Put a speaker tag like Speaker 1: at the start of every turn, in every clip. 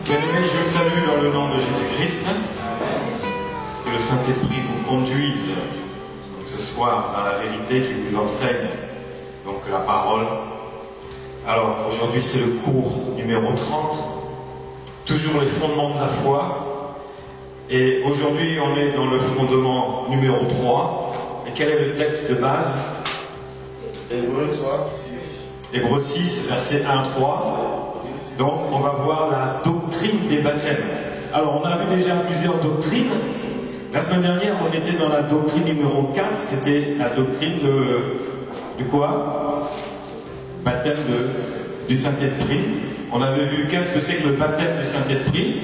Speaker 1: Bien-aimés, je vous salue dans le nom de Jésus-Christ. Que le Saint-Esprit vous conduise ce soir dans la vérité, qui vous enseigne donc la parole. Alors, aujourd'hui, c'est le cours numéro 30. Toujours les fondements de la foi. Et aujourd'hui, on est dans le fondement numéro 3. Et quel est le texte de base?
Speaker 2: Hébreux 6.
Speaker 1: Hébreux 6, versets 1 à 3. Donc, on va voir la doctrine des baptêmes. Alors, on a vu déjà plusieurs doctrines. La semaine dernière, on était dans la doctrine numéro 4. C'était la doctrine de quoi? Baptême du Saint-Esprit. On avait vu qu'est-ce que c'est que le baptême du Saint-Esprit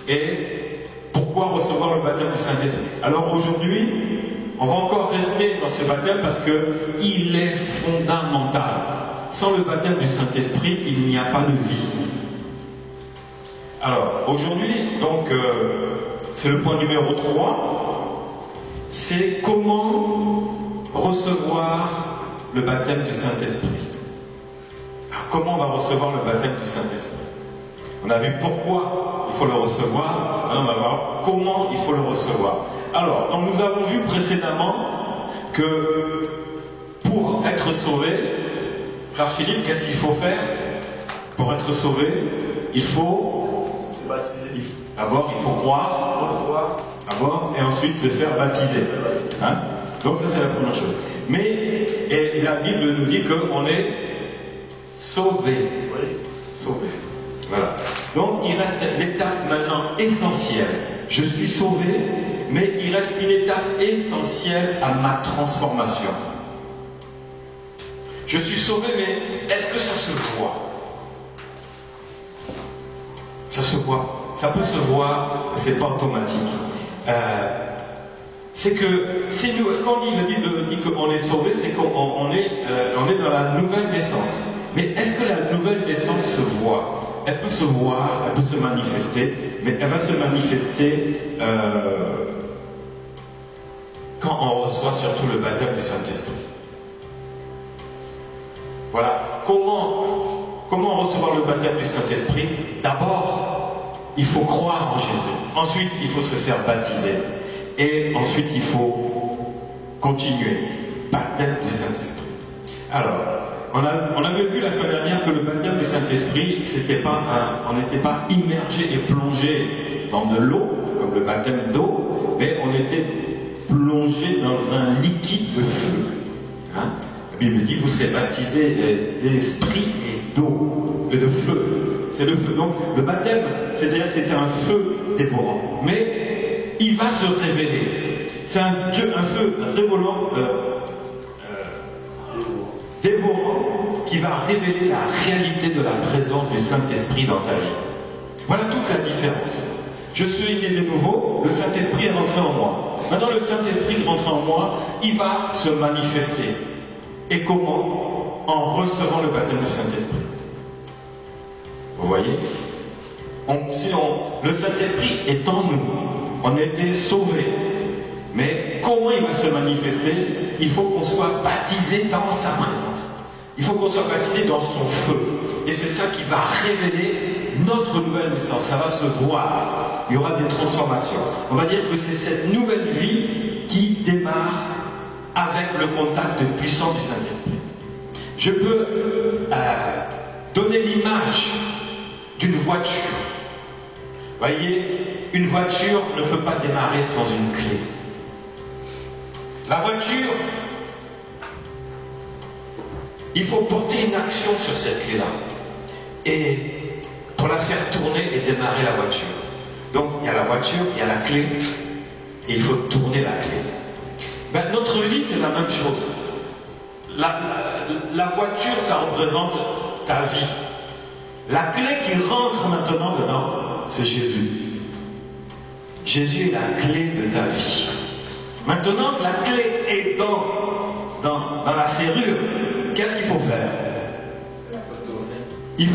Speaker 1: et pourquoi recevoir le baptême du Saint-Esprit. Alors, aujourd'hui, on va encore rester dans ce baptême parce qu'il est fondamental. Sans le baptême du Saint-Esprit, il n'y a pas de vie. Alors, aujourd'hui, donc, c'est le point numéro 3. C'est comment recevoir le baptême du Saint-Esprit. Alors, comment on va recevoir le baptême du Saint-Esprit? On a vu pourquoi il faut le recevoir. Maintenant, on va voir comment il faut le recevoir. Alors, donc, nous avons vu précédemment que pour être sauvé, frère Philippe, qu'est-ce qu'il faut faire pour être sauvé? Il faut
Speaker 2: Se baptiser.
Speaker 1: d'abord, il faut croire, d'abord, et ensuite se faire baptiser. Hein? Donc ça, c'est la première chose. Mais et la Bible nous dit qu'on est sauvé.
Speaker 2: Oui.
Speaker 1: Sauvé. Voilà. Donc il reste l'étape maintenant essentielle. Je suis sauvé, mais il reste une étape essentielle à ma transformation. Je suis sauvé, mais est-ce que ça se voit? Ça se voit. Ça peut se voir, c'est pas automatique. C'est que c'est nous, quand la Bible dit qu'on est sauvé, c'est qu'on est dans la nouvelle naissance. Mais est-ce que la nouvelle naissance se voit? Elle peut se voir, elle peut se manifester, mais elle va se manifester quand on reçoit surtout le baptême du Saint-Esprit. Voilà. Comment recevoir le baptême du Saint-Esprit? D'abord, il faut croire en Jésus. Ensuite, il faut se faire baptiser. Et ensuite, il faut continuer. Baptême du Saint-Esprit. Alors, on avait vu la semaine dernière que le baptême du Saint-Esprit, on n'était pas immergé et plongé dans de l'eau, comme le baptême d'eau, mais on était plongé dans un liquide de feu. Hein? La Bible dit que vous serez baptisés d'esprit et d'eau, de feu. C'est le feu. Donc, le baptême, c'est-à-dire que c'était un feu dévorant. Mais il va se révéler. C'est un feu dévorant qui va révéler la réalité de la présence du Saint-Esprit dans ta vie. Voilà toute la différence. Je suis né de nouveau, le Saint-Esprit est rentré en moi. Maintenant, le Saint-Esprit rentré en moi, il va se manifester. Et comment? En recevant le baptême du Saint-Esprit. Vous voyez? Le Saint-Esprit est en nous. On a été sauvés. Mais comment il va se manifester? Il faut qu'on soit baptisé dans sa présence. Il faut qu'on soit baptisé dans son feu. Et c'est ça qui va révéler notre nouvelle naissance. Ça va se voir. Il y aura des transformations. On va dire que c'est cette nouvelle vie qui démarre avec le contact puissant du Saint-Esprit. Je peux donner l'image d'une voiture. Vous voyez, une voiture ne peut pas démarrer sans une clé. La voiture, il faut porter une action sur cette clé-là. Et pour la faire tourner et démarrer la voiture. Donc, il y a la voiture, il y a la clé, et il faut tourner la clé. Ben, notre vie, c'est la même chose. La voiture, ça représente ta vie. La clé qui rentre maintenant dedans, c'est Jésus. Jésus est la clé de ta vie. Maintenant, la clé est dans la serrure. Qu'est-ce qu'il faut faire? Il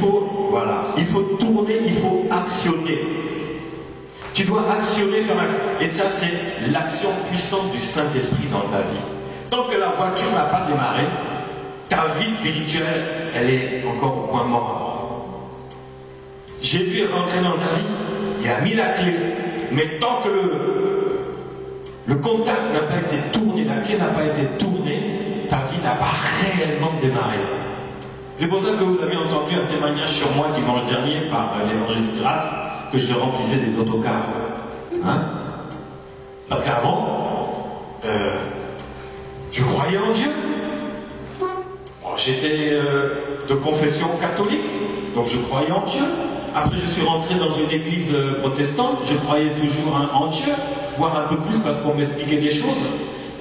Speaker 1: faut tourner, il faut actionner. Tu dois actionner, faire l'action. Et ça, c'est l'action puissante du Saint-Esprit dans ta vie. Tant que la voiture n'a pas démarré, ta vie spirituelle, elle est encore au point mort. Jésus est rentré dans ta vie, il a mis la clé, mais tant que le contact n'a pas été tourné, la clé n'a pas été tournée, ta vie n'a pas réellement démarré. C'est pour ça que vous avez entendu un témoignage sur moi dimanche dernier par l'évangéliste Grâce, que je remplissais des autocars. Hein? Parce qu'avant, je croyais en Dieu. Bon, j'étais de confession catholique, donc je croyais en Dieu. Après, je suis rentré dans une église protestante, je croyais toujours en Dieu, voire un peu plus parce qu'on m'expliquait des choses.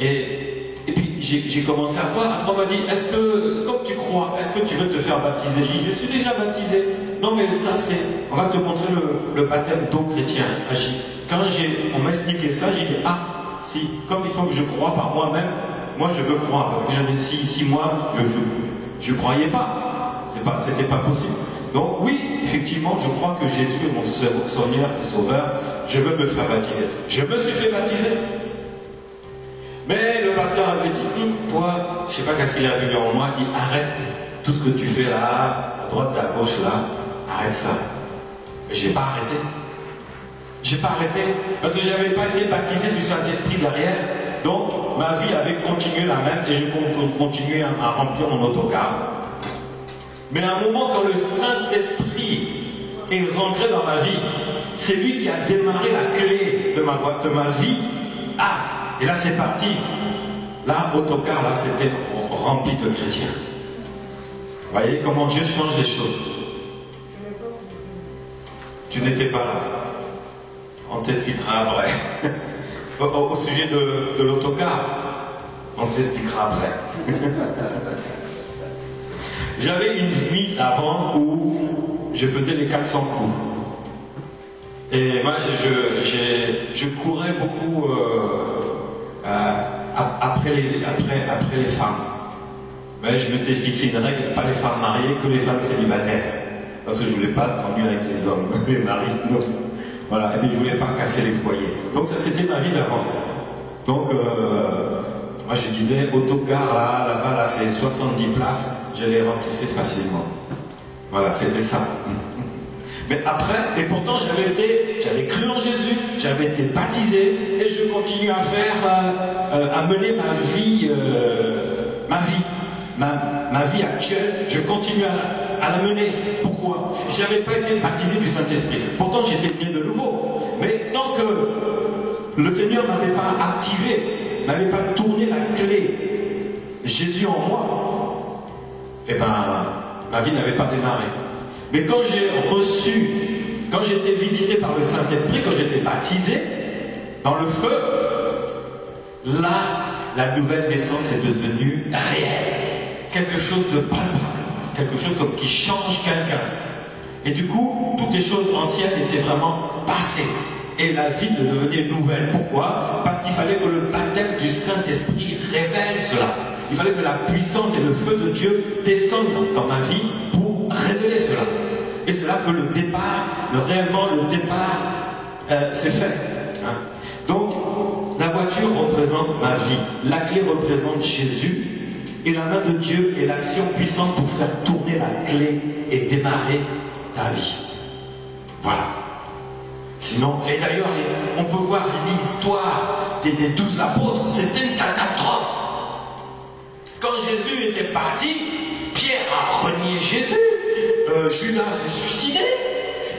Speaker 1: Et puis, j'ai commencé à voir. Après, on m'a dit, est-ce que, comme tu crois, est-ce que tu veux te faire baptiser? J'ai dit, je suis déjà baptisé. Non, mais ça, c'est... On va te montrer le baptême d'eau chrétien. Quand on m'a expliqué ça, j'ai dit, ah, si, comme il faut que je croie par moi-même, moi, je veux croire. Parce que j'avais 6 mois, je ne croyais pas. C'était pas possible. Donc, oui, effectivement, je crois que Jésus est mon Seigneur et Sauveur. Je veux me faire baptiser. Je me suis fait baptiser. Mais le pasteur avait dit, toi, je ne sais pas qu'est-ce qu'il a vu en moi, il dit, arrête tout ce que tu fais là, à droite, à gauche, là, arrête ça. Mais je n'ai pas arrêté. J'ai pas arrêté, parce que je n'avais pas été baptisé du Saint-Esprit derrière. Donc, ma vie avait continué la même, et je continuais à remplir mon autocar. Mais à un moment, quand le Saint-Esprit est rentré dans ma vie, c'est lui qui a démarré la clé de ma vie. Ah, et là c'est parti. Là, autocar, là c'était rempli de chrétiens. Vous voyez comment Dieu change les choses. Tu n'étais pas là. On t'expliquera après. Au sujet de l'autocar, on t'expliquera après. J'avais une vie avant où je faisais les 400 coups. Et moi, je courais beaucoup après les femmes. Mais je m'étais fixé une règle, pas les femmes mariées, que les femmes célibataires. Parce que je ne voulais pas conduire avec les hommes, les maris, non. Voilà, et puis je ne voulais pas casser les foyers. Donc ça, c'était ma vie d'avant. Donc, moi je disais, autocar, là-bas, là, c'est 70 places, je les remplissais facilement. Voilà, c'était ça. Mais après, et pourtant j'avais cru en Jésus, j'avais été baptisé, et je continue à à mener ma vie actuelle, je continue à la mener. Pourquoi? Je n'avais pas été baptisé du Saint-Esprit. Pourtant j'étais né de nouveau. Mais tant que le Seigneur n'avait pas activé, n'avait pas tourné la clé Jésus en moi, eh ben, ma vie n'avait pas démarré. Mais quand quand j'étais visité par le Saint-Esprit, quand j'étais baptisé dans le feu, là, la nouvelle naissance est devenue réelle. Quelque chose de palpable. Quelque chose comme qui change quelqu'un. Et du coup, toutes les choses anciennes étaient vraiment passées. Et la vie devenait nouvelle. Pourquoi? Parce qu'il fallait que le baptême du Saint-Esprit révèle cela. Il fallait que la puissance et le feu de Dieu descendent dans ma vie pour révéler cela. Et c'est là que réellement le départ s'est fait. Hein? Donc, la voiture représente ma vie. La clé représente Jésus. Et la main de Dieu est l'action puissante pour faire tourner la clé et démarrer ta vie. Voilà. Sinon, et d'ailleurs, on peut voir l'histoire des 12 apôtres, c'était une catastrophe. Quand Jésus était parti, Pierre a renié Jésus, Judas s'est suicidé,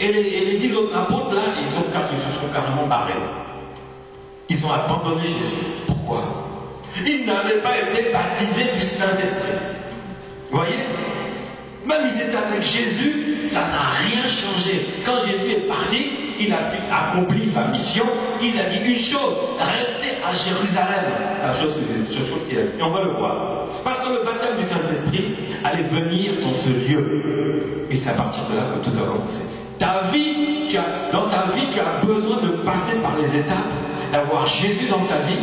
Speaker 1: et les 10 autres apôtres, là, ils se sont carrément barrés. Ils ont abandonné Jésus. Pourquoi? Ils n'avaient pas été baptisés du Saint-Esprit. Vous voyez? Même ils étaient avec Jésus, ça n'a rien changé. Quand Jésus est parti, il a accompli sa mission, il a dit une chose, restez à Jérusalem. La chose qu'il a dit. Et on va le voir. Parce que le baptême du Saint-Esprit allait venir dans ce lieu. Et c'est à partir de là que tout a commencé. Dans ta vie, tu as besoin de passer par les étapes, d'avoir Jésus dans ta vie.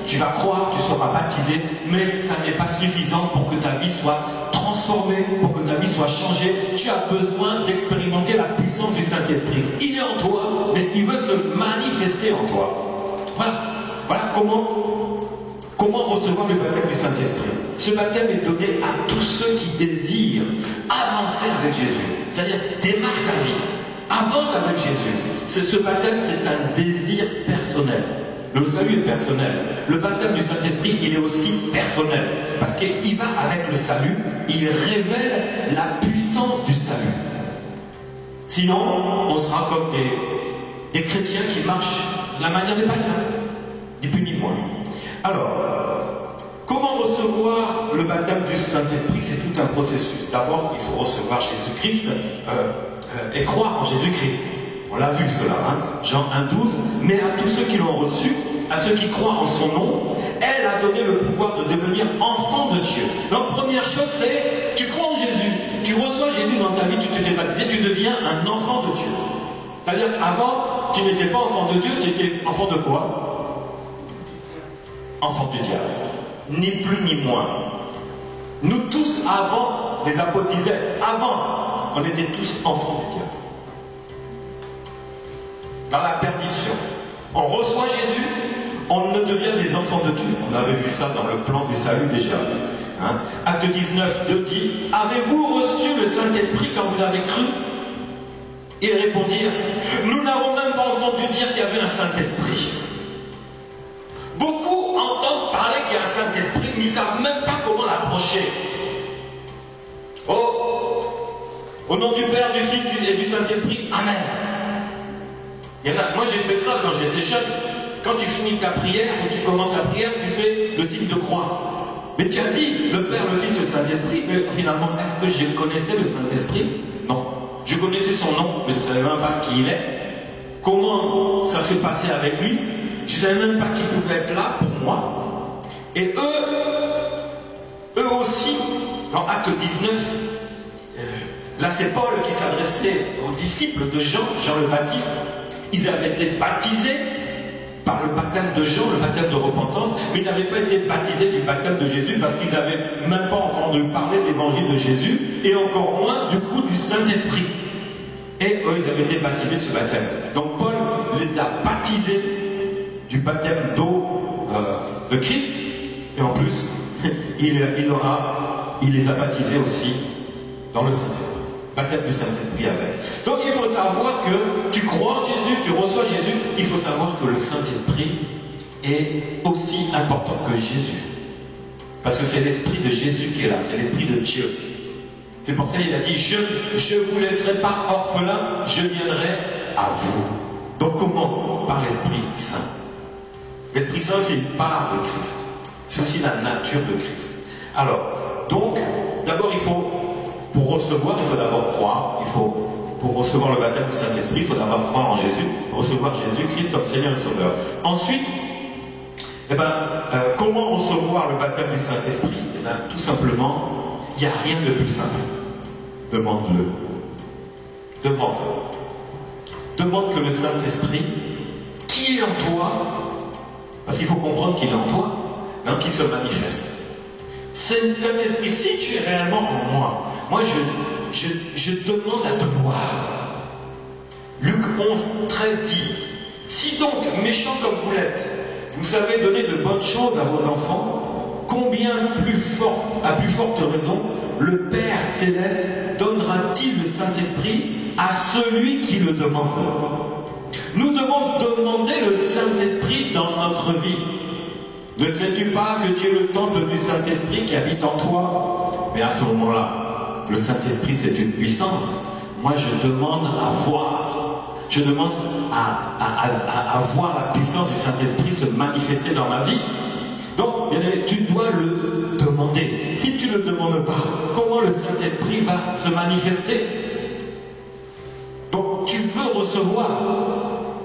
Speaker 1: Tu vas croire, tu seras baptisé, mais ça n'est pas suffisant pour que ta vie soit transformée, pour que ta vie soit changée. Tu as besoin d'expérimenter la puissance du Saint-Esprit. Il est en toi, mais il veut se manifester en toi. Voilà comment recevoir le baptême du Saint-Esprit. Ce baptême est donné à tous ceux qui désirent avancer avec Jésus. C'est-à-dire, démarre ta vie. avance avec Jésus. Ce baptême, c'est un désir personnel. Le salut est personnel. Le baptême du Saint-Esprit, il est aussi personnel. Parce qu'il va avec le salut, il révèle la puissance du salut. Sinon, on sera comme des chrétiens qui marchent de la manière des païens, ni plus ni moins. Alors, comment recevoir le baptême du Saint-Esprit? C'est tout un processus. D'abord, il faut recevoir Jésus-Christ et croire en Jésus-Christ. On l'a vu cela, hein? Jean 1,12. Mais à tous ceux qui l'ont reçu, à ceux qui croient en son nom, elle a donné le pouvoir de devenir enfant de Dieu. Donc, première chose, c'est tu crois en Jésus, tu reçois Jésus dans ta vie, tu te fais baptiser, tu deviens un enfant de Dieu. C'est-à-dire qu'avant, tu n'étais pas enfant de Dieu, tu étais enfant de quoi? Enfant du diable. Ni plus ni moins. Nous tous, avant, les apôtres disaient, avant, on était tous enfants du diable. Dans la perdition. On reçoit Jésus, on ne devient des enfants de Dieu. On avait vu ça dans le plan du salut déjà. Hein? Acte 19, 2 dit, avez-vous reçu le Saint-Esprit quand vous avez cru? Ils répondirent, nous n'avons même pas entendu dire qu'il y avait un Saint-Esprit. Beaucoup entendent parler qu'il y a un Saint-Esprit, mais ils ne savent même pas comment l'approcher. Oh, au nom du Père, du Fils et du Saint-Esprit, Amen. Moi j'ai fait ça quand j'étais jeune. Quand tu finis ta prière, ou tu commences la prière, tu fais le signe de croix. Mais tu as dit le Père, le Fils et le Saint-Esprit, mais finalement, est-ce que je connaissais le Saint-Esprit? Non. Je connaissais son nom, mais je ne savais même pas qui il est. Comment ça se passait avec lui? Je ne savais même pas qu'il pouvait être là pour moi. Et eux aussi, dans Acte 19, là c'est Paul qui s'adressait aux disciples de Jean, Jean le Baptiste. Ils avaient été baptisés par le baptême de Jean, le baptême de repentance, mais ils n'avaient pas été baptisés du baptême de Jésus parce qu'ils n'avaient même pas entendu parler de l'évangile de Jésus et encore moins du coup du Saint-Esprit. Et eux, ils avaient été baptisés de ce baptême. Donc Paul les a baptisés du baptême d'eau de Christ et en plus, il les a baptisés aussi dans le Saint-Esprit. Baptême du Saint-Esprit avec. Donc il faut savoir que tu crois en Jésus, tu reçois Jésus, il faut savoir que le Saint-Esprit est aussi important que Jésus. Parce que c'est l'Esprit de Jésus qui est là, c'est l'Esprit de Dieu. C'est pour ça qu'il a dit, je ne vous laisserai pas orphelin, je viendrai à vous. Donc comment? Par l'Esprit Saint. L'Esprit Saint, c'est une part de Christ. C'est aussi la nature de Christ. Alors, donc, d'abord pour recevoir, il faut d'abord croire. Pour recevoir le baptême du Saint-Esprit, il faut d'abord croire en Jésus, recevoir Jésus-Christ comme Seigneur et Sauveur. Ensuite, comment recevoir le baptême du Saint-Esprit? Tout simplement, il n'y a rien de plus simple. Demande-le. Demande-le. Demande que le Saint-Esprit, qui est en toi, parce qu'il faut comprendre qu'il est en toi, qu'il se manifeste. Saint-Esprit, si tu es réellement en moi, je demande à te voir. Luc 11, 13 dit, si donc, méchants comme vous l'êtes, vous savez donner de bonnes choses à vos enfants, combien à plus forte raison, le Père Céleste donnera-t-il le Saint-Esprit à celui qui le demande? Nous devons demander le Saint-Esprit dans notre vie. Ne sais-tu pas que tu es le temple du Saint-Esprit qui habite en toi? Mais à ce moment-là, le Saint-Esprit c'est une puissance. Moi je demande à voir. Je demande à voir la puissance du Saint-Esprit se manifester dans ma vie. Donc, bien aimé, tu dois le demander. Si tu ne le demandes pas, comment le Saint-Esprit va se manifester? Donc, tu veux recevoir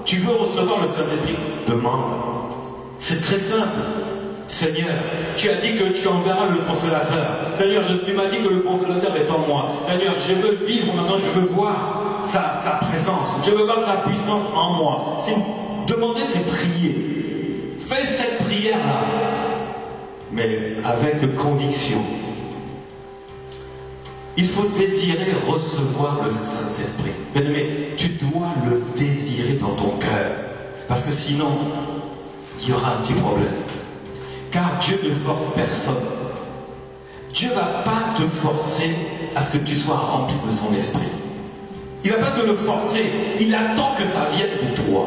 Speaker 1: le Saint-Esprit, demande. C'est très simple. Seigneur, tu as dit que tu enverras le consolateur. Seigneur, tu m'as dit que le consolateur est en moi. Seigneur, je veux vivre maintenant, je veux voir sa présence. Je veux voir sa puissance en moi. Demander, c'est prier. Fais cette prière-là, mais avec conviction. Il faut désirer recevoir le Saint-Esprit. Mais tu dois le désirer dans ton cœur. Parce que sinon, il y aura un petit problème. Car Dieu ne force personne. Dieu ne va pas te forcer à ce que tu sois rempli de son esprit. Il ne va pas te le forcer. Il attend que ça vienne de toi.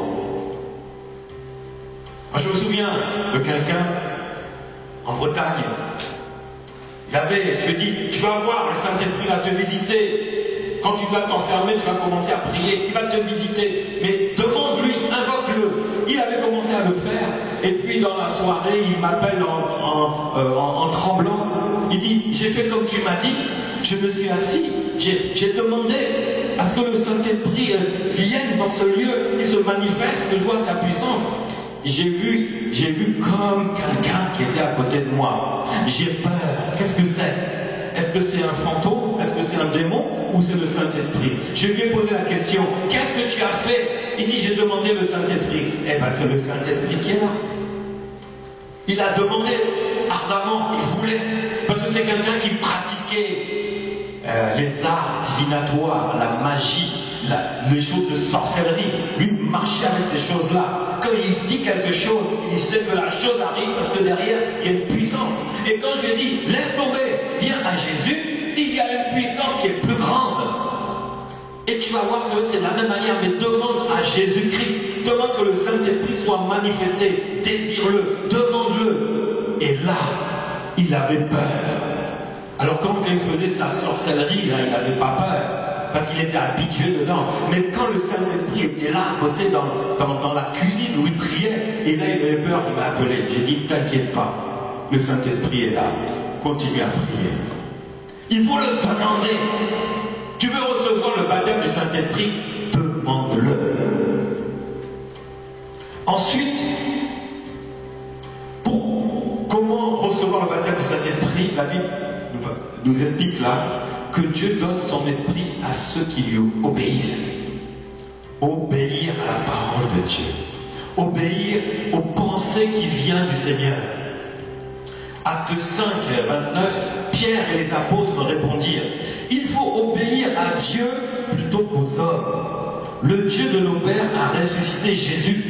Speaker 1: Moi, je me souviens de quelqu'un en Bretagne. Je dis, tu vas voir, le Saint-Esprit va te visiter. Quand tu dois t'enfermer, tu vas commencer à prier. Il va te visiter. Mais demande-lui, invoque-le. Il avait commencé à le faire. Et puis dans la soirée, il m'appelle en tremblant. Il dit, j'ai fait comme tu m'as dit. Je me suis assis. J'ai demandé à ce que le Saint-Esprit vienne dans ce lieu. Il se manifeste, que je vois sa puissance. J'ai vu comme quelqu'un qui était à côté de moi. J'ai peur. Qu'est-ce que c'est? Est-ce que c'est un fantôme? Est-ce que c'est un démon? Ou c'est le Saint-Esprit? Je lui ai posé la question, qu'est-ce que tu as fait? Il dit, j'ai demandé le Saint-Esprit. Eh bien, c'est le Saint-Esprit qui est là. Il a demandé ardemment, il voulait. Parce que c'est quelqu'un qui pratiquait les arts divinatoires, la magie, les choses de sorcellerie. Lui marchait avec ces choses-là. Quand il dit quelque chose, il sait que la chose arrive parce que derrière, il y a une puissance. Et quand je lui ai dit, laisse tomber, viens à Jésus, il y a une puissance qui est plus grande. Et tu vas voir que c'est de la même manière, mais demande à Jésus-Christ, demande que le Saint-Esprit soit manifesté, désire-le, demande-le. Et là, il avait peur. Alors quand il faisait sa sorcellerie, là, il n'avait pas peur, parce qu'il était habitué dedans. Mais quand le Saint-Esprit était là, à côté, dans la cuisine où il priait, et là il avait peur, il m'a appelé. J'ai dit, t'inquiète pas, le Saint-Esprit est là, continue à prier. Il faut le demander. Tu veux recevoir le baptême du Saint-Esprit, demande-le. Ensuite, comment recevoir le baptême du Saint-Esprit? La Bible nous explique là que Dieu donne son esprit à ceux qui lui obéissent. Obéir à la parole de Dieu. Obéir aux pensées qui viennent du Seigneur. Acte 5, 29, Pierre et les apôtres répondirent, il faut obéir à Dieu plutôt qu'aux hommes. Le Dieu de nos pères a ressuscité Jésus,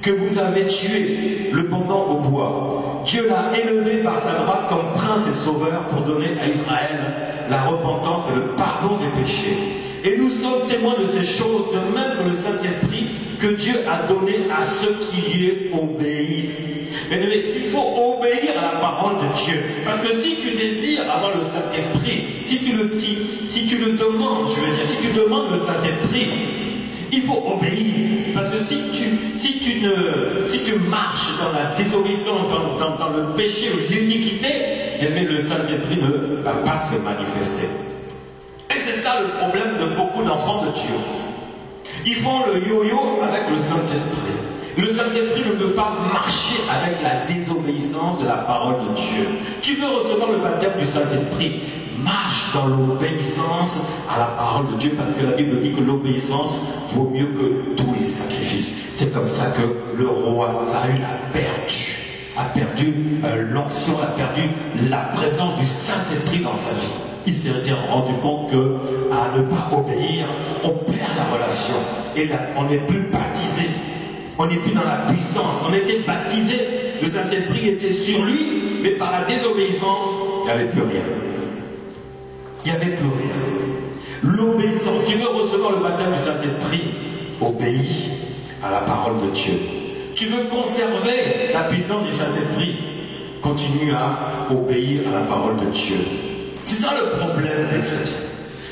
Speaker 1: que vous avez tué le pendant au bois. Dieu l'a élevé par sa droite comme prince et sauveur pour donner à Israël la repentance et le pardon des péchés. Et nous sommes témoins de ces choses, de même que le Saint-Esprit que Dieu a donné à ceux qui lui obéissent. Mais il faut obéir à la parole de Dieu. Parce que si tu désires avoir le Saint-Esprit, si tu le demandes, je veux dire, si tu demandes le Saint-Esprit, il faut obéir. Parce que si tu marches dans la désobéissance, dans le péché ou l'iniquité, eh bien le Saint-Esprit ne va pas se manifester. Et c'est ça le problème de beaucoup d'enfants de Dieu. Ils font le yo-yo avec le Saint-Esprit. Le Saint-Esprit ne peut pas marcher avec la désobéissance de la parole de Dieu. Tu veux recevoir le baptême du Saint-Esprit, marche dans l'obéissance à la parole de Dieu, parce que la Bible dit que l'obéissance vaut mieux que tous les sacrifices. C'est comme ça que le roi Saül a perdu l'onction, a perdu la présence du Saint-Esprit dans sa vie. Il s'est rendu compte qu'à ne pas obéir, on perd la relation. Et là, on n'est plus baptisé. On n'est plus dans la puissance. On était baptisé. Le Saint-Esprit était sur lui, mais par la désobéissance, il n'y avait plus rien. Il n'y avait plus rien. L'obéissance. Tu veux recevoir le baptême du Saint-Esprit? Obéis à la parole de Dieu. Tu veux conserver la puissance du Saint-Esprit? Continue à obéir à la parole de Dieu. C'est ça le problème des chrétiens.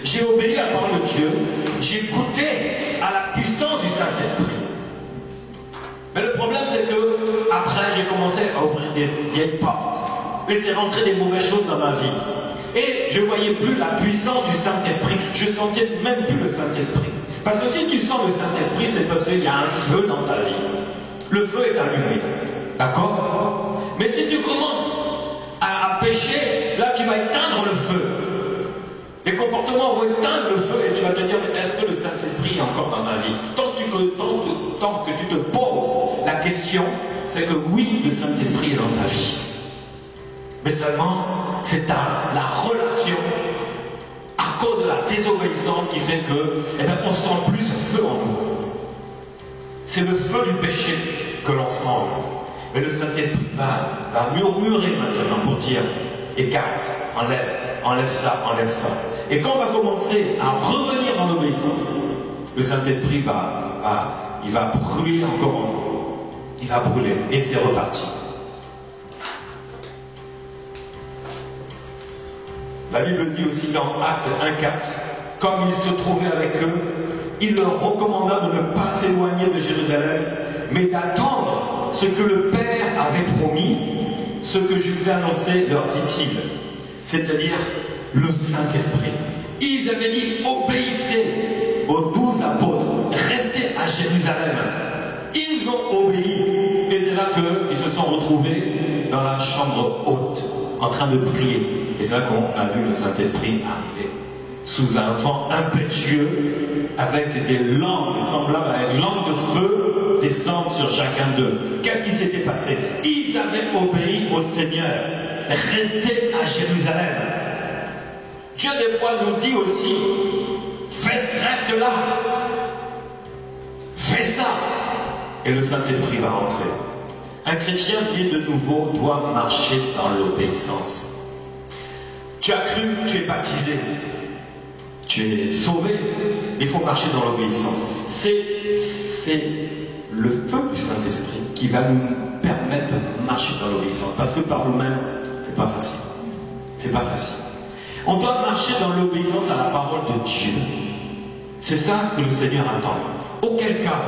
Speaker 1: J'ai obéi à la parole de Dieu, j'ai goûté à la puissance du Saint-Esprit. Mais le problème, c'est que après, j'ai commencé à ouvrir des vieilles portes, laisser rentrer des mauvaises choses dans ma vie. Et je ne voyais plus la puissance du Saint-Esprit. Je ne sentais même plus le Saint-Esprit. Parce que si tu sens le Saint-Esprit, c'est parce qu'il y a un feu dans ta vie. Le feu est allumé. D'accord? Mais si tu commences à pécher, là tu vas éteindre le feu. Les comportements vont éteindre le feu et tu vas te dire, mais est-ce que le Saint-Esprit est encore dans ma vie? Tant que tu te poses la question, c'est que oui, le Saint-Esprit est dans ta vie. Mais seulement, c'est la relation à cause de la désobéissance qui fait que, eh bien, on sent plus ce feu en nous. C'est le feu du péché que l'on sent. Mais le Saint-Esprit va murmurer maintenant pour dire, écarte, enlève ça, enlève ça. Et quand on va commencer à revenir dans l'obéissance, le Saint-Esprit il va brûler encore. Il va brûler. Et c'est reparti. La Bible dit aussi dans Actes 1,4, comme il se trouvait avec eux, il leur recommanda de ne pas s'éloigner de Jérusalem, mais d'attendre ce que le Père avait promis, ce que je vous ai annoncé, leur dit-il, c'est-à-dire le Saint-Esprit. Ils avaient dit, obéissez aux 12 apôtres, restez à Jérusalem. Ils ont obéi, et c'est là qu'ils se sont retrouvés dans la chambre haute, en train de prier. Et c'est là qu'on a vu le Saint-Esprit arriver, sous un vent impétueux, avec des langues semblables à une langue de feu descendre sur chacun d'eux. Qu'est-ce qui s'était passé? Ils avaient obéi au Seigneur. Restez à Jérusalem. Dieu des fois nous dit aussi, reste là, fais ça, et le Saint-Esprit va rentrer. Un chrétien né de nouveau doit marcher dans l'obéissance. Tu as cru, tu es baptisé, tu es sauvé, mais il faut marcher dans l'obéissance. C'est le feu du Saint-Esprit qui va nous permettre de marcher dans l'obéissance. Parce que par nous-mêmes, c'est pas facile. C'est pas facile. On doit marcher dans l'obéissance à la parole de Dieu. C'est ça que le Seigneur attend. Auquel cas,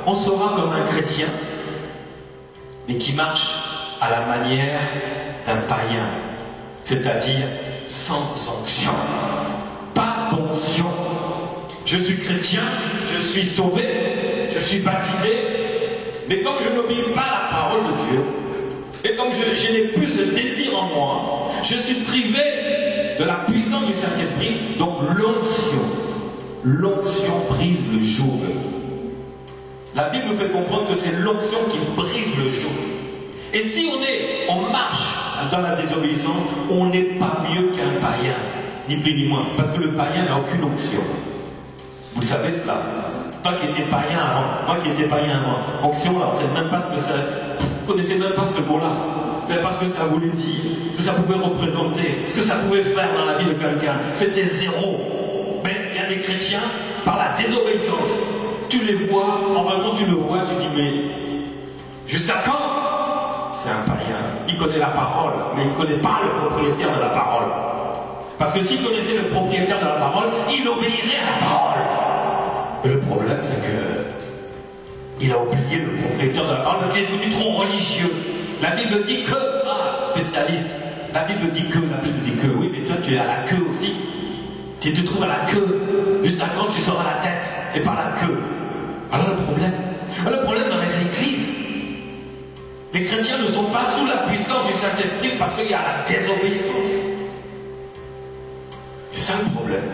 Speaker 1: on sera comme un chrétien, mais qui marche à la manière d'un païen, c'est-à-dire sans onction. Pas d'onction. Je suis chrétien, je suis sauvé, je suis baptisé, mais comme je n'obéis pas à la parole de Dieu, et comme je n'ai plus ce désir en moi, je suis privé de la puissance du Saint-Esprit, donc l'onction brise le joug. La Bible nous fait comprendre que c'est l'onction qui brise le joug. Et si on marche dans la désobéissance, on n'est pas mieux qu'un païen, ni plus ni moins, parce que le païen n'a aucune onction. Vous le savez cela? Toi qui étais païen avant, moi qui étais païen avant, onction, là, on ne sait même pas ce que ça... Vous ne connaissez même pas ce mot-là. Vous ne savez pas ce que ça voulait dire, ce que ça pouvait représenter, ce que ça pouvait faire dans la vie de quelqu'un. C'était zéro. Mais il y a des chrétiens, par la désobéissance, tu les vois, en même temps tu le vois, tu dis, mais jusqu'à quand? C'est un païen. Il connaît la parole, mais il ne connaît pas le propriétaire de la parole. Parce que s'il connaissait le propriétaire de la parole, il obéirait à la parole. Et le problème, c'est que il a oublié le propriétaire de la parole parce qu'il est devenu trop religieux. La Bible dit que, spécialiste, la Bible dit que, oui, mais toi tu es à la queue aussi. Tu te trouves à la queue. Jusqu'à quand tu seras à la tête et pas la queue? Alors le problème dans les églises, les chrétiens ne sont pas sous la puissance du Saint-Esprit parce qu'il y a la désobéissance. C'est ça le problème.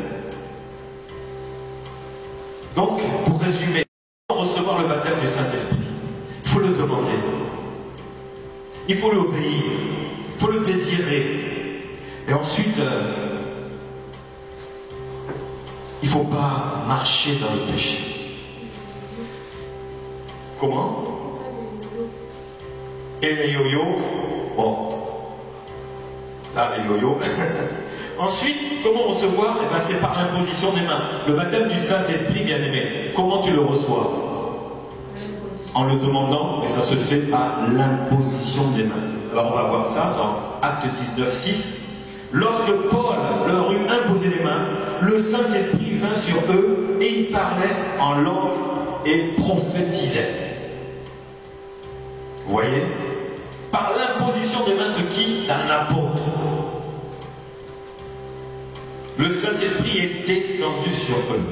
Speaker 1: Donc, pour résumer, pour recevoir le baptême du Saint-Esprit, il faut le demander. Il faut l'obéir. Il faut le désirer. Et ensuite, il ne faut pas marcher dans le péché. Comment? Et les yo-yo, bon, là les yo-yo. Ensuite, comment recevoir? Eh bien, c'est par l'imposition des mains. Le baptême du Saint-Esprit, bien aimé, comment tu le reçois? En le demandant, mais ça se fait par l'imposition des mains. Alors on va voir ça dans Actes 19, 6. Lorsque Paul leur eut imposé les mains, le Saint-Esprit vint sur eux et ils parlaient en langue et prophétisaient. Vous voyez? Par l'imposition des mains de qui? D'un apôtre. Le Saint-Esprit est descendu sur eux.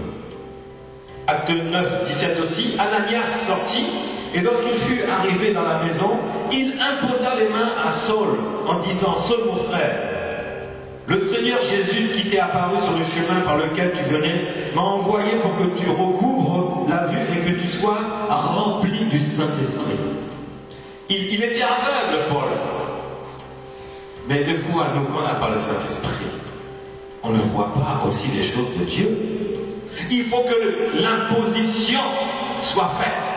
Speaker 1: Acte 9, 17 aussi, Ananias sortit, et lorsqu'il fut arrivé dans la maison, il imposa les mains à Saul, en disant, Saul mon frère, le Seigneur Jésus qui t'est apparu sur le chemin par lequel tu venais, m'a envoyé pour que tu recouvres la vue et que tu sois rempli du Saint-Esprit. Il était aveugle, Paul. Mais des fois, nous, quand on n'a pas le Saint-Esprit, on ne voit pas aussi les choses de Dieu. Il faut que l'imposition soit faite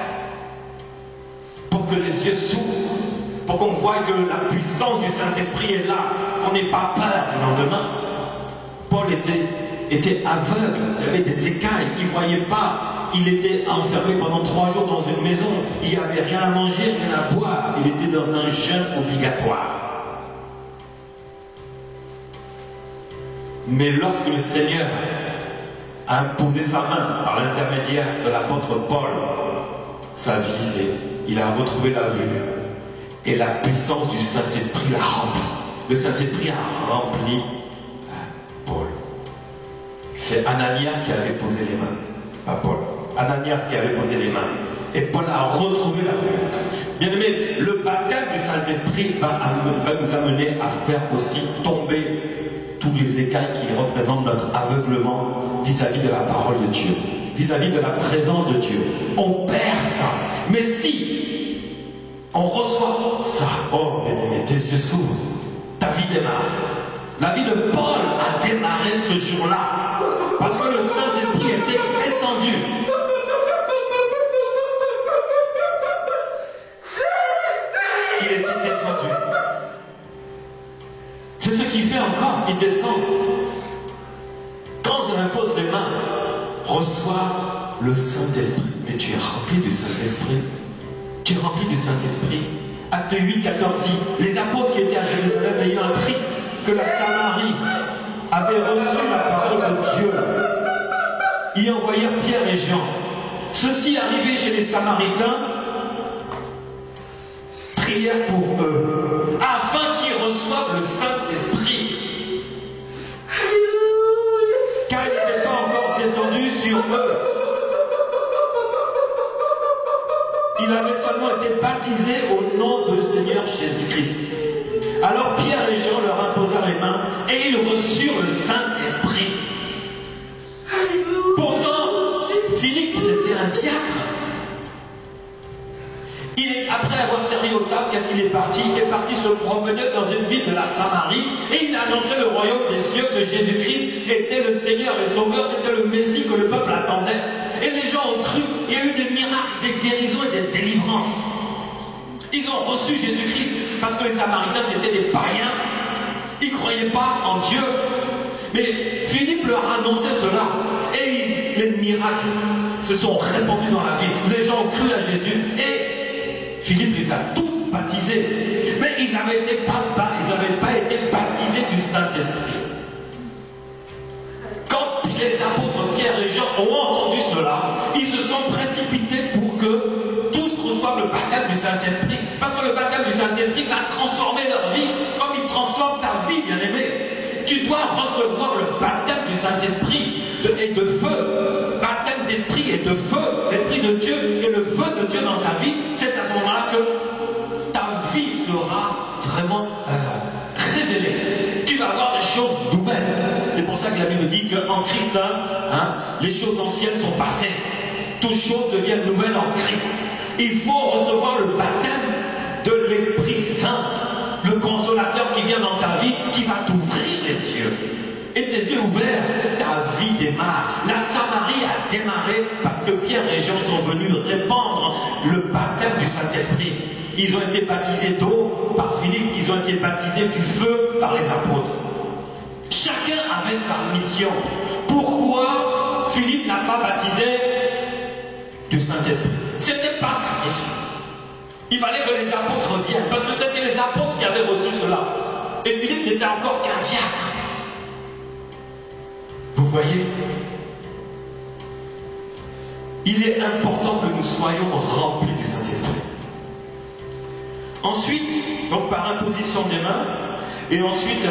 Speaker 1: pour que les yeux s'ouvrent, pour qu'on voie que la puissance du Saint-Esprit est là, qu'on n'ait pas peur du lendemain. Paul était était aveugle, il avait des écailles, il ne voyait pas. Il était enfermé pendant 3 jours dans une maison. Il n'y avait rien à manger, rien à boire. Il était dans un jeûne obligatoire. Mais lorsque le Seigneur a imposé sa main par l'intermédiaire de l'apôtre Paul, sa vie, il a retrouvé la vue. Et la puissance du Saint-Esprit l'a rempli. Le Saint-Esprit a rempli Paul. C'est Ananias qui avait posé les mains, pas Paul. Ananias qui avait posé les mains. Et Paul a retrouvé la vue. Bien aimé, le baptême du Saint-Esprit va nous amener à faire aussi tomber tous les écailles qui représentent notre aveuglement vis-à-vis de la parole de Dieu, vis-à-vis de la présence de Dieu. On perd ça. Mais si on reçoit ça, oh bien aimé, tes yeux s'ouvrent, ta vie démarre. La vie de Paul a démarré ce jour-là, parce que le Saint-Esprit était descendu. Il était descendu. C'est ce qu'il fait encore, il descend. Quand on impose les mains, reçois le Saint-Esprit. Mais tu es rempli du Saint-Esprit. Tu es rempli du Saint-Esprit. Acte 8, 14 dit, les apôtres qui étaient à Jérusalem ayant appris que la Samarie avait reçu la parole de Dieu, y envoyèrent Pierre et Jean. Ceux-ci arrivés chez les Samaritains, prièrent pour eux, afin qu'ils reçoivent le Saint-Esprit. Car il n'était pas encore descendu sur eux. Il avait seulement été baptisé au nom du Seigneur Jésus-Christ. Alors Pierre et Jean leur imposèrent les mains et ils reçurent le Saint-Esprit. Pourtant, Philippe, c'était un diacre. Après avoir servi aux tables, qu'est-ce qu'il est parti? Il est parti se promener dans une ville de la Samarie et il a annoncé le royaume des cieux, que Jésus-Christ était le Seigneur et Sauveur, c'était le Messie que le peuple attendait. Et les gens ont cru, il y a eu des miracles, des guérisons et des délivrances. Ils ont reçu Jésus-Christ parce que les Samaritains c'était des païens. Ils ne croyaient pas en Dieu. Mais Philippe leur a annoncé cela. Et les miracles se sont répandus dans la ville. Les gens ont cru à Jésus. Et Philippe les a tous baptisés. Mais ils n'avaient pas été baptisés du Saint-Esprit. Quand les apôtres Pierre et Jean ont entendu cela, ils se sont précipités pour que tous reçoivent le baptême du Saint-Esprit. Parce que le baptême du Saint-Esprit va transformer leur vie, comme il transforme ta vie, bien-aimé. Tu dois recevoir le baptême du Saint-Esprit et de feu. Baptême d'esprit et de feu, l'esprit de Dieu et le feu de Dieu dans ta vie. C'est à ce moment-là que ta vie sera vraiment révélée. Tu vas avoir des choses nouvelles. C'est pour ça que la Bible dit qu'en Christ, les choses anciennes sont passées. Toutes choses deviennent nouvelles en Christ. Il faut recevoir le baptême de l'Esprit Saint, le consolateur qui vient dans ta vie, qui va t'ouvrir les yeux. Et tes yeux ouverts, ta vie démarre. La Samarie a démarré parce que Pierre et Jean sont venus répandre le baptême du Saint-Esprit. Ils ont été baptisés d'eau par Philippe, ils ont été baptisés du feu par les apôtres. Chacun avait sa mission. Pourquoi Philippe n'a pas baptisé du Saint-Esprit? C'était pas sa mission. Il fallait que les apôtres viennent, parce que c'était les apôtres qui avaient reçu cela. Et Philippe n'était encore qu'un diacre. Vous voyez? Il est important que nous soyons remplis du Saint-Esprit. Ensuite, donc par imposition des mains, et ensuite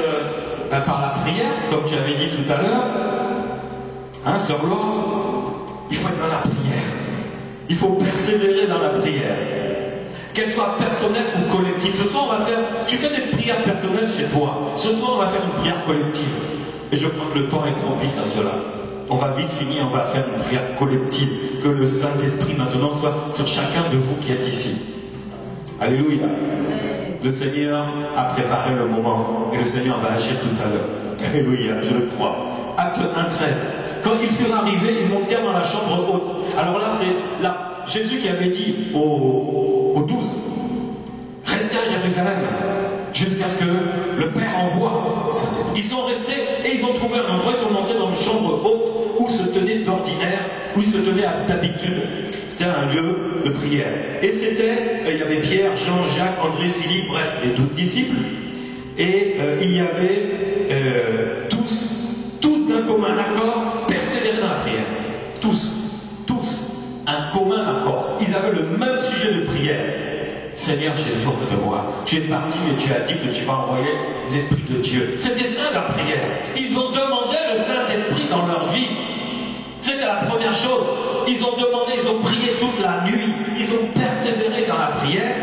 Speaker 1: par la prière, comme tu avais dit tout à l'heure, Sœur Laure, il faut être dans la prière. Il faut persévérer dans la prière. Qu'elle soit personnelle ou collective. Ce soir, on va faire... Tu fais des prières personnelles chez toi. Ce soir, on va faire une prière collective. Et je crois que le temps est propice à cela. On va vite finir, on va faire une prière collective. Que le Saint-Esprit maintenant soit sur chacun de vous qui êtes ici. Alléluia. Le Seigneur a préparé le moment. Et le Seigneur va agir tout à l'heure. Alléluia, je le crois. Acte 1, 13. Quand ils furent arrivés, ils montèrent dans la chambre haute. Alors là, c'est là Jésus qui avait dit aux 12, restez à Jérusalem jusqu'à ce que le Père envoie. Ils sont restés et ils ont trouvé un endroit, ils sont montés dans une chambre où ils se tenaient d'habitude. C'était un lieu de prière. Et il y avait Pierre, Jean, Jacques, André, Philippe, bref, les 12 disciples. Et il y avait tous d'un commun accord, persévérer dans la prière. Tous, un commun accord. Ils avaient le même sujet de prière. Seigneur Jésus, on peut te voir. Tu es parti, mais tu as dit que tu vas envoyer l'Esprit de Dieu. C'était ça la prière. Ils ont demandé le Saint-Esprit dans leur vie. C'était la première chose. Ils ont demandé, ils ont prié toute la nuit. Ils ont persévéré dans la prière.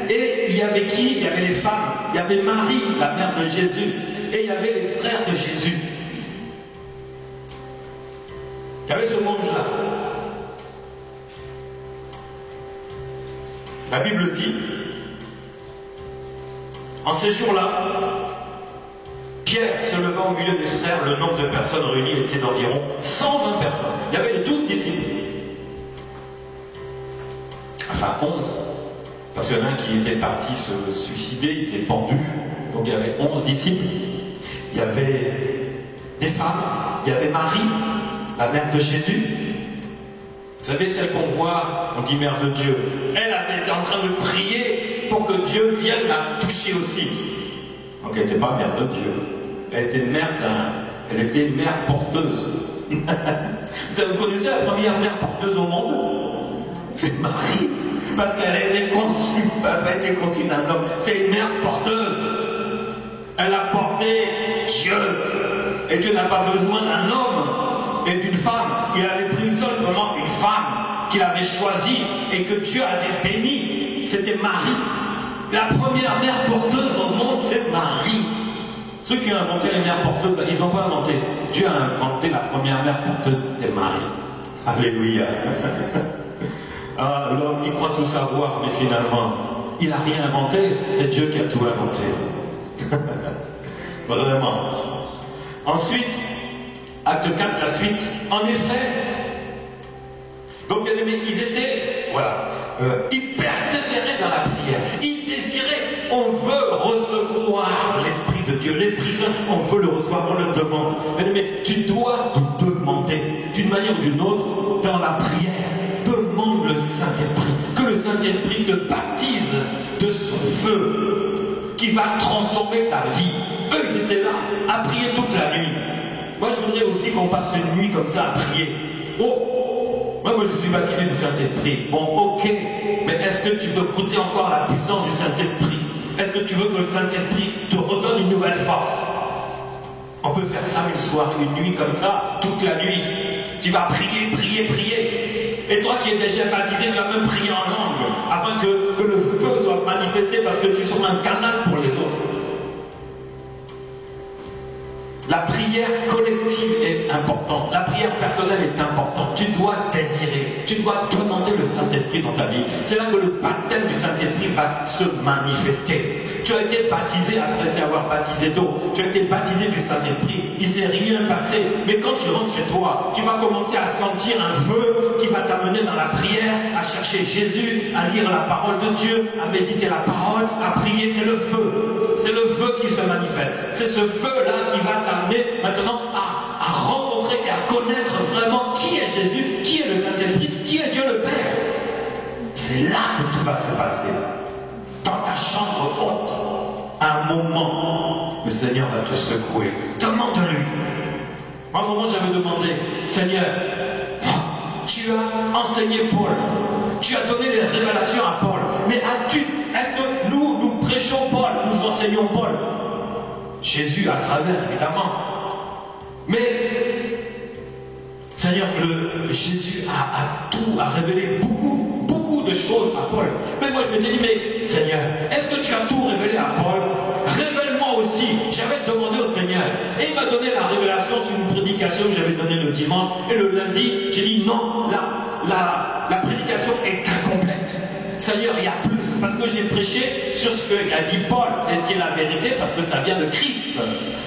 Speaker 1: Et il y avait qui? Il y avait les femmes. Il y avait Marie, la mère de Jésus. Et il y avait les frères de Jésus. Il y avait ce monde-là. La Bible dit, en ces jours-là, Pierre se leva au milieu des frères, le nombre de personnes réunies était d'environ 120 personnes. Il y avait les 12 disciples. Enfin 11. Parce qu'il y en a un qui était parti se suicider, il s'est pendu. Donc il y avait 11 disciples. Il y avait des femmes, il y avait Marie, la mère de Jésus. Vous savez, celle qu'on voit, on dit mère de Dieu. Elle avait été en train de prier pour que Dieu vienne la toucher aussi. Donc elle n'était pas mère de Dieu. Elle était mère porteuse. Vous connaissez la première mère porteuse au monde? C'est Marie. Parce qu'elle a été conçue. Elle n'a pas été conçue d'un homme. C'est une mère porteuse. Elle a porté Dieu. Et Dieu n'a pas besoin d'un homme et d'une femme. Il avait pris simplement une femme qu'il avait choisie et que Dieu avait bénie. C'était Marie. La première mère porteuse au monde, c'est Marie. Ceux qui ont inventé les mères porteuses, ils n'ont pas inventé. Dieu a inventé la première mère porteuse, c'était Marie. Alléluia. Ah, l'homme, il croit tout savoir, mais finalement, il n'a rien inventé. C'est Dieu qui a tout inventé. Vraiment. Ensuite, acte 4, la suite. En effet, donc bien aimé, ils étaient, voilà, ils persévéraient dans la prière. Ils désiraient, on veut recevoir l'Esprit de Dieu, l'Esprit Saint, on veut le recevoir, on le demande. Bien aimé, tu dois te demander, d'une manière ou d'une autre, dans la prière, demande le Saint-Esprit, que le Saint-Esprit te baptise de son feu, qui va transformer ta vie. Eux, ils étaient là, à prier toute la nuit. Moi, je voudrais aussi qu'on passe une nuit comme ça à prier. Oh, moi, je suis baptisé du Saint-Esprit. Bon, ok, mais est-ce que tu veux goûter encore la puissance du Saint-Esprit? Est-ce que tu veux que le Saint-Esprit te redonne une nouvelle force? On peut faire ça une soirée, une nuit comme ça, toute la nuit. Tu vas prier, prier, prier. Et toi qui es déjà baptisé, tu vas même prier en langue, afin que le feu soit manifesté, parce que tu seras un canal pour les autres. La prière collective est importante. La prière personnelle est importante. Tu dois désirer. Tu dois demander le Saint-Esprit dans ta vie. C'est là que le baptême du Saint-Esprit va se manifester. Tu as été baptisé après t'avoir baptisé d'eau. Tu as été baptisé du Saint-Esprit. Il ne s'est rien passé. Mais quand tu rentres chez toi, tu vas commencer à sentir un feu qui va t'amener dans la prière, à chercher Jésus, à lire la parole de Dieu, à méditer la parole, à prier. C'est le feu. C'est le feu qui se manifeste. C'est ce feu-là qui va t'amener maintenant à rencontrer et à connaître vraiment qui est Jésus, qui est le Saint-Esprit, qui est Dieu le Père. C'est là que tout va se passer. Dans ta chambre haute, à un moment, le Seigneur va te secouer. Demande-lui. Moi, à un moment, j'avais demandé, Seigneur, tu as enseigné Paul, tu as donné des révélations à Paul, mais est-ce que nous prêchons Paul, nous enseignons Paul? Jésus à travers, évidemment. Mais, Seigneur, Jésus a révélé beaucoup de choses à Paul. Mais moi, je me dis, mais Seigneur, est-ce que tu as tout révélé à Paul? Révèle-moi aussi. J'avais demandé au Seigneur. Et il m'a donné la révélation sur une prédication que j'avais donnée le dimanche. Et le lundi, j'ai dit, non, la prédication est incomplète. Seigneur, il y a plus, parce que j'ai prêché sur ce qu'a dit Paul, et ce qui est la vérité, parce que ça vient de Christ.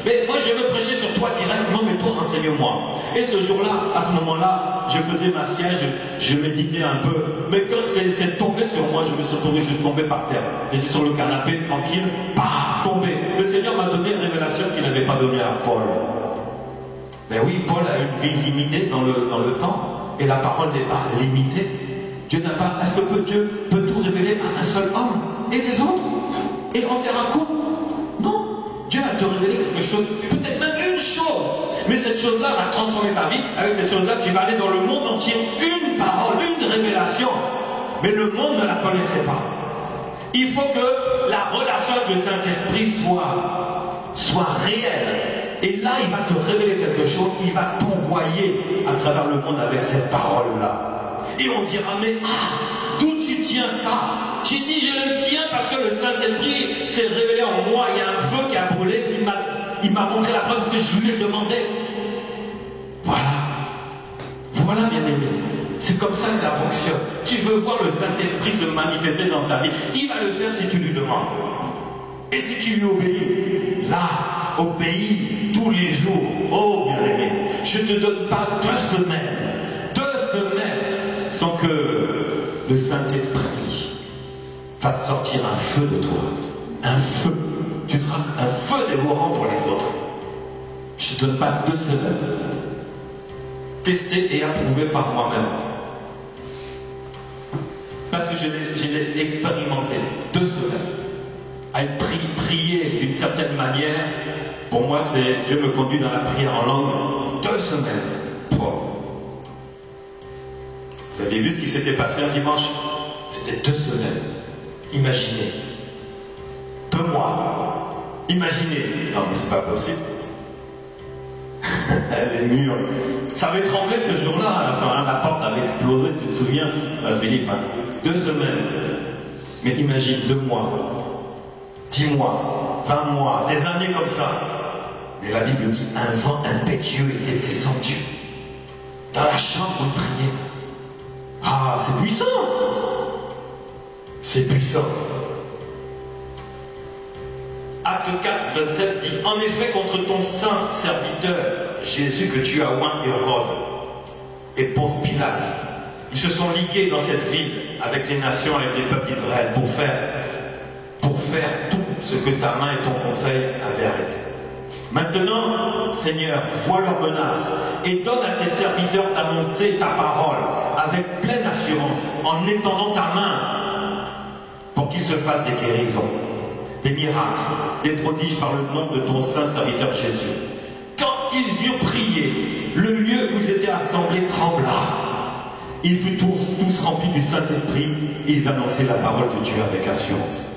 Speaker 1: Mais moi, je veux prêcher sur toi directement, mais toi, enseigne-moi. Et ce jour-là, à ce moment-là, je faisais ma siège, je méditais un peu, mais quand c'est tombé sur moi, je me suis retrouvé, je suis tombé par terre. J'étais sur le canapé, tranquille, tombé. Le Seigneur m'a donné une révélation qu'il n'avait pas donnée à Paul. Mais oui, Paul a une vie limitée dans le temps. et la parole n'est pas limitée. Dieu n'a pas. Est-ce que Dieu peut tout révéler à un seul homme et les autres? Et en faire un coup? Non. Dieu va te révéler quelque chose, peut-être même une chose. Mais cette chose-là va transformer ta vie. Avec cette chose-là, tu vas aller dans le monde entier. Une parole, une révélation. Mais le monde ne la connaissait pas. Il faut que la relation avec le Saint-Esprit soit réelle. Et là, il va te révéler quelque chose. Il va t'envoyer à travers le monde avec cette parole-là. Et on dira, mais d'où tu tiens ça? J'ai dit, je le tiens parce que le Saint-Esprit s'est révélé en moi. Il y a un feu qui a brûlé. Il m'a montré la preuve que je lui ai demandé. Voilà, bien-aimé. C'est comme ça que ça fonctionne. Tu veux voir le Saint-Esprit se manifester dans ta vie. Il va le faire si tu lui demandes. Et si tu lui obéis. Là, obéis tous les jours. Oh, bien-aimé, je ne te donne pas 2 semaines. 2 semaines sans que le Saint-Esprit fasse sortir un feu de toi. Un feu. Tu seras un feu dévorant pour les autres. Je ne te donne pas 2 semaines. Testé et approuvé par moi-même. Parce que je l'ai expérimenté 2 semaines. À être prié d'une certaine manière, pour moi, c'est Dieu me conduit dans la prière en langue 2 semaines. Vous avez vu ce qui s'était passé un dimanche? C'était 2 semaines. Imaginez. 2 mois. Imaginez. Non, mais c'est pas possible. Les murs. Ça avait tremblé ce jour-là, à la fin, la porte avait explosé, tu te souviens, Philippe, 2 semaines. Mais imagine, 2 mois, 10 mois, 20 mois, des années comme ça. Mais la Bible dit, un vent impétueux était descendu dans la chambre où il priait. Ah, c'est puissant. C'est puissant. Acte 4, 27 dit, en effet, contre ton saint serviteur, Jésus que tu as oint Hérode et Ponce Pilate, ils se sont ligués dans cette ville avec les nations, avec les peuples d'Israël pour faire tout ce que ta main et ton conseil avaient arrêté. Maintenant, Seigneur, vois leurs menaces et donne à tes serviteurs d'annoncer ta parole avec pleine assurance en étendant ta main pour qu'ils se fassent des guérisons, des miracles, des prodiges par le nom de ton saint serviteur Jésus. Quand ils eurent prié, le lieu où ils étaient assemblés trembla. Ils furent tous remplis du Saint-Esprit et ils annonçaient la parole de Dieu avec assurance.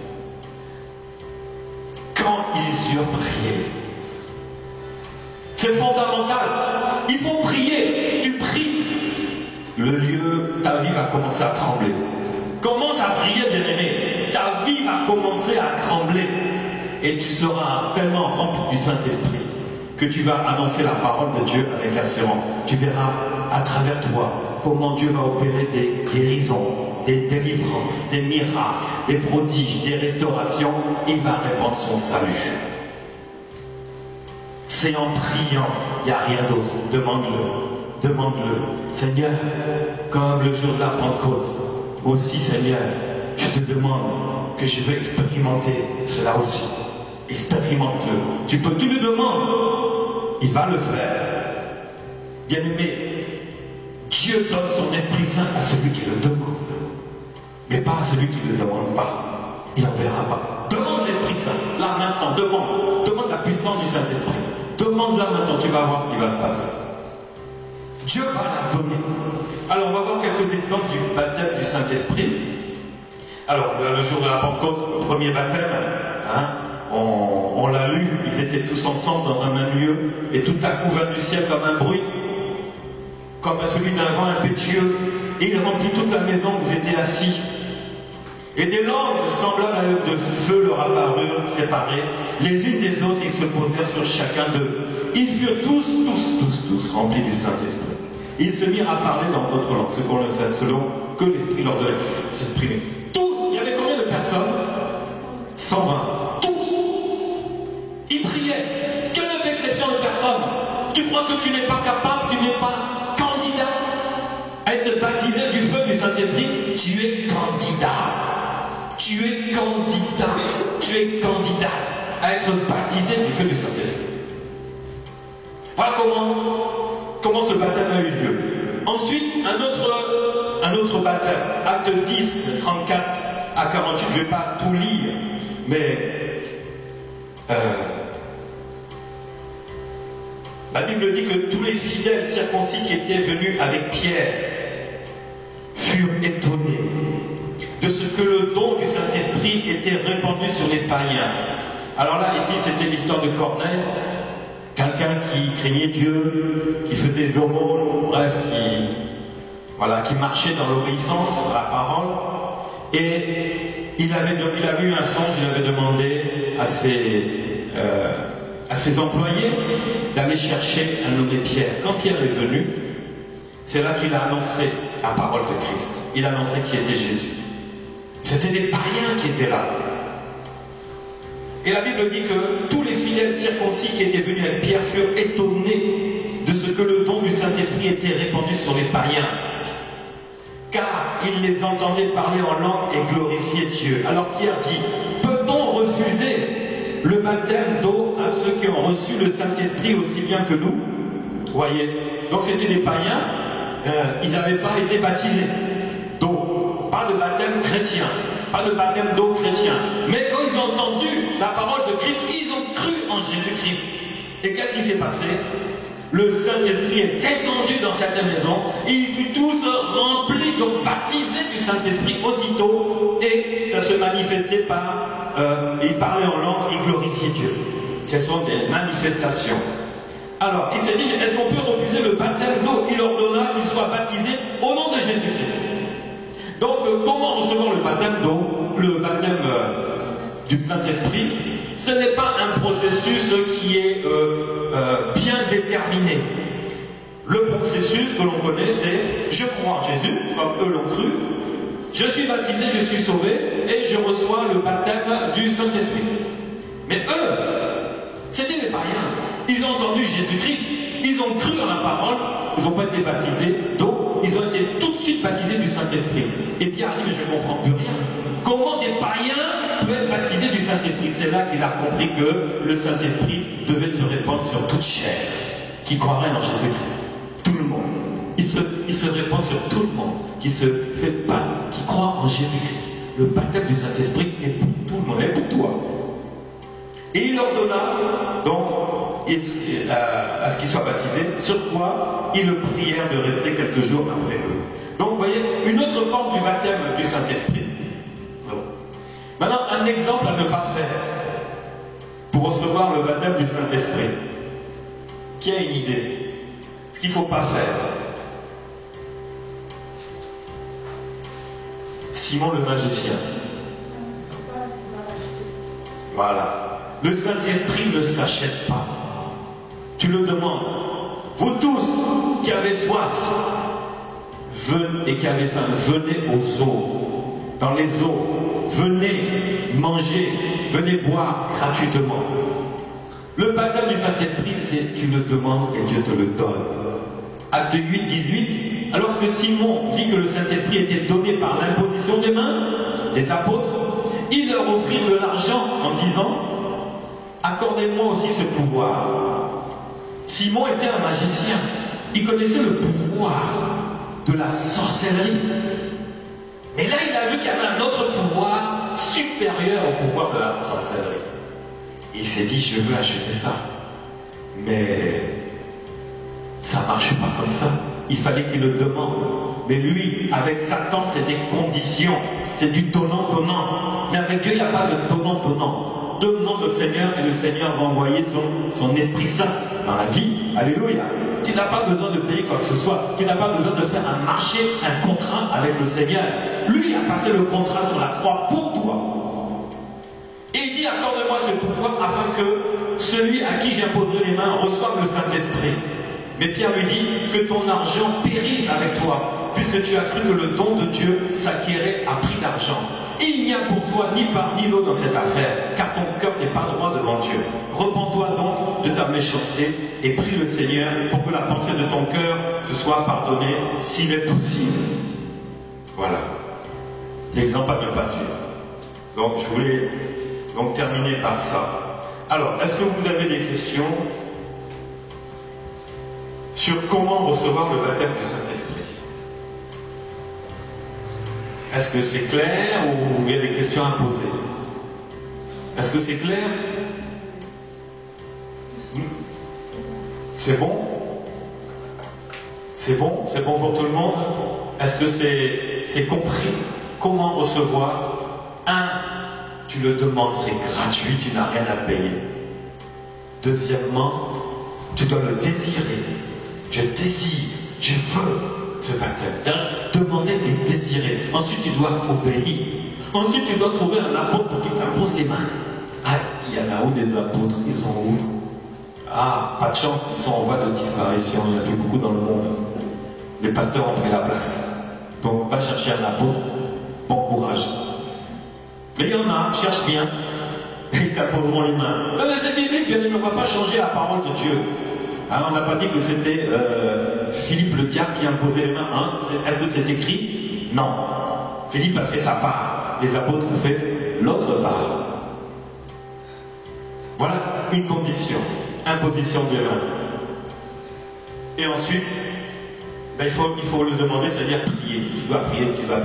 Speaker 1: Quand ils eurent prié, c'est fondamental. Il faut prier. Tu pries. Le lieu, ta vie va commencer à trembler. Commence à prier, bien-aimé. Ta vie va commencer à trembler. Et tu seras tellement rempli du Saint-Esprit que tu vas annoncer la parole de Dieu avec assurance. Tu verras à travers toi comment Dieu va opérer des guérisons, des délivrances, des miracles, des prodiges, des restaurations. Il va répandre son salut. C'est en priant, il n'y a rien d'autre. Demande-le, demande-le. Seigneur, comme le jour de la Pentecôte, aussi Seigneur, je te demande que je veux expérimenter cela aussi. Expérimente-le. Tu lui demandes, il va le faire. Bien-aimé, Dieu donne son Esprit Saint à celui qui le demande, mais pas à celui qui ne le demande pas. Il n'en verra pas. Demande l'Esprit Saint, là maintenant, demande la puissance du Saint-Esprit. Demande-la maintenant, tu vas voir ce qui va se passer. Dieu va la donner. Alors, on va voir quelques exemples du baptême du Saint-Esprit. Alors, le jour de la Pentecôte, le premier baptême, on l'a lu, ils étaient tous ensemble dans un même lieu, et tout à coup vint du ciel comme un bruit, comme celui d'un vent impétueux, et il remplit toute la maison où vous étiez assis. Et des langues semblables de feu leur apparurent séparées, les unes des autres, ils se posèrent sur chacun d'eux. Ils furent tous remplis du Saint-Esprit. Ils se mirent à parler dans d'autres langues, selon que l'Esprit leur donnait de s'exprimer. Tous, il y avait combien de personnes? 120. Tous. Ils priaient. Que ne fait exception de personne? Tu crois que tu n'es pas capable, tu n'es pas candidat à être baptisé du feu du Saint-Esprit? Tu es candidat. Tu es candidat, tu es candidate à être baptisé du feu du Saint-Esprit. Voilà comment ce baptême a eu lieu. Ensuite, un autre baptême, acte 10, 34 à 48, je ne vais pas tout lire, mais la Bible dit que tous les fidèles circoncis qui étaient venus avec Pierre furent étonnés de ce que le don du Saint-Esprit était répandu sur les païens. Alors là, ici, c'était l'histoire de Corneille, quelqu'un qui craignait Dieu, qui faisait des aumônes, bref, qui marchait dans l'obéissance, dans la parole. Et il avait eu un songe, il avait demandé à ses employés d'aller chercher un nommé Pierre. Quand Pierre est venu, c'est là qu'il a annoncé la parole de Christ. Il a annoncé qui était Jésus. C'était des païens qui étaient là. Et la Bible dit que tous les fidèles circoncis qui étaient venus avec Pierre furent étonnés de ce que le don du Saint-Esprit était répandu sur les païens. Car ils les entendaient parler en langue et glorifier Dieu. Alors Pierre dit, peut-on refuser le baptême d'eau à ceux qui ont reçu le Saint-Esprit aussi bien que nous? Voyez, donc c'était des païens, ils n'avaient pas été baptisés d'eau, pas de baptême chrétien, pas de baptême d'eau chrétien. Mais quand ils ont entendu la parole de Christ, ils ont cru en Jésus-Christ. Et qu'est-ce qui s'est passé? Le Saint-Esprit est descendu dans certaines maisons, ils furent tous remplis, donc baptisés du Saint-Esprit aussitôt, et ça se manifestait par, ils parlaient en langue, ils glorifiaient Dieu. Ce sont des manifestations. Alors, il s'est dit, mais est-ce qu'on peut refuser le baptême d'eau? Il ordonna qu'ils soient baptisés au nom de Jésus-Christ. Donc, comment recevoir le baptême d'eau, le baptême du Saint-Esprit? Ce n'est pas un processus qui est bien déterminé. Le processus que l'on connaît, c'est je crois en Jésus, comme eux l'ont cru, je suis baptisé, je suis sauvé, et je reçois le baptême du Saint-Esprit. Mais eux, c'était des païens. Ils ont entendu Jésus-Christ, ils ont cru en la parole, ils n'ont pas été baptisés d'eau, ils ont été tout de suite baptisés du Saint-Esprit. Et Pierre a dit, mais je ne comprends plus rien. Comment des païens peuvent être baptisés du Saint-Esprit? C'est là qu'il a compris que le Saint-Esprit devait se répandre sur toute chair qui croirait en Jésus-Christ. Tout le monde. Il se répand sur tout le monde qui croit en Jésus-Christ. Le baptême du Saint-Esprit est pour tout le monde, est pour toi. Et il leur donna donc à ce qu'ils soient baptisés, sur quoi ils le prièrent de rester quelques jours après eux. Donc vous voyez, une autre forme du baptême du Saint-Esprit. Maintenant, un exemple à ne pas faire pour recevoir le baptême du Saint-Esprit. Qui a une idée? Ce qu'il ne faut pas faire. Simon le magicien. Voilà. Le Saint-Esprit ne s'achète pas. Tu le demandes. Vous tous qui avez soif et qui avez faim, venez aux eaux. Dans les eaux, venez manger, venez boire gratuitement. Le baptême du Saint-Esprit, c'est tu le demandes et Dieu te le donne. Acte 8, 18. Alors que Simon vit que le Saint-Esprit était donné par l'imposition des mains des apôtres, il leur offrit de l'argent en disant, accordez-moi aussi ce pouvoir. Simon était un magicien. Il connaissait le pouvoir de la sorcellerie. Et là, il a vu qu'il y avait un autre pouvoir supérieur au pouvoir de la sorcellerie. Il s'est dit, je veux acheter ça. Mais ça ne marche pas comme ça. Il fallait qu'il le demande. Mais lui, avec Satan, c'est des conditions. C'est du donnant-donnant. Mais avec Dieu, il n'y a pas de donnant-donnant. Demande au Seigneur et le Seigneur va envoyer son Esprit Saint dans la vie. Alléluia. Tu n'as pas besoin de payer quoi que ce soit. Tu n'as pas besoin de faire un marché, un contrat avec le Seigneur. Lui a passé le contrat sur la croix pour toi. Et il dit, accorde-moi ce pouvoir afin que celui à qui j'imposerai les mains reçoive le Saint-Esprit. Mais Pierre lui dit que ton argent périsse avec toi, puisque tu as cru que le don de Dieu s'acquérait à prix d'argent. Il n'y a pour toi ni part ni lot dans cette affaire, car ton cœur n'est pas droit devant Dieu. Repens-toi donc de ta méchanceté et prie le Seigneur pour que la pensée de ton cœur te soit pardonnée s'il est possible. Voilà. L'exemple à ne pas suivre. Donc je voulais terminer par ça. Alors, est-ce que vous avez des questions sur comment recevoir le baptême du Saint-Esprit. Est-ce que c'est clair ou il y a des questions à poser? Est-ce que c'est clair? C'est bon? C'est bon? C'est bon pour tout le monde? Est-ce que c'est compris? Comment recevoir? Tu le demandes, c'est gratuit, tu n'as rien à payer. Deuxièmement, tu dois le désirer. Je désire, je veux ce baptême. Demander et désirer. Ensuite, tu dois obéir. Ensuite, tu dois trouver un apôtre qui t'impose les mains. Ah, il y en a où des apôtres? Ils sont où? Ah, pas de chance, ils sont en voie de disparition. Il y en a plus beaucoup dans le monde. Les pasteurs ont pris la place. Donc, va chercher un apôtre. Bon courage. Mais il y en a, cherche bien. Et ils t'imposeront les mains. Non, mais c'est biblique, bien, il ne va pas changer la parole de Dieu. Hein, on n'a pas dit que c'était Philippe le diacre qui imposait les mains. Hein? Est-ce que c'est écrit? Non. Philippe a fait sa part. Les apôtres ont fait l'autre part. Voilà une condition. Imposition des mains. Et ensuite, ben, il faut le demander, c'est-à-dire prier. Tu dois prier, prier.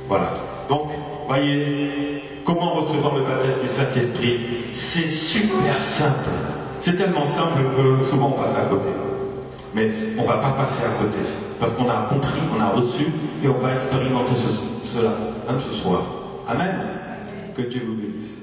Speaker 1: Voilà. Donc, voyez, comment recevoir le baptême du Saint-Esprit? C'est super simple. C'est tellement simple que souvent on passe à côté. Mais on ne va pas passer à côté. Parce qu'on a compris, on a reçu, et on va expérimenter cela, même ce soir. Amen. Que Dieu vous bénisse.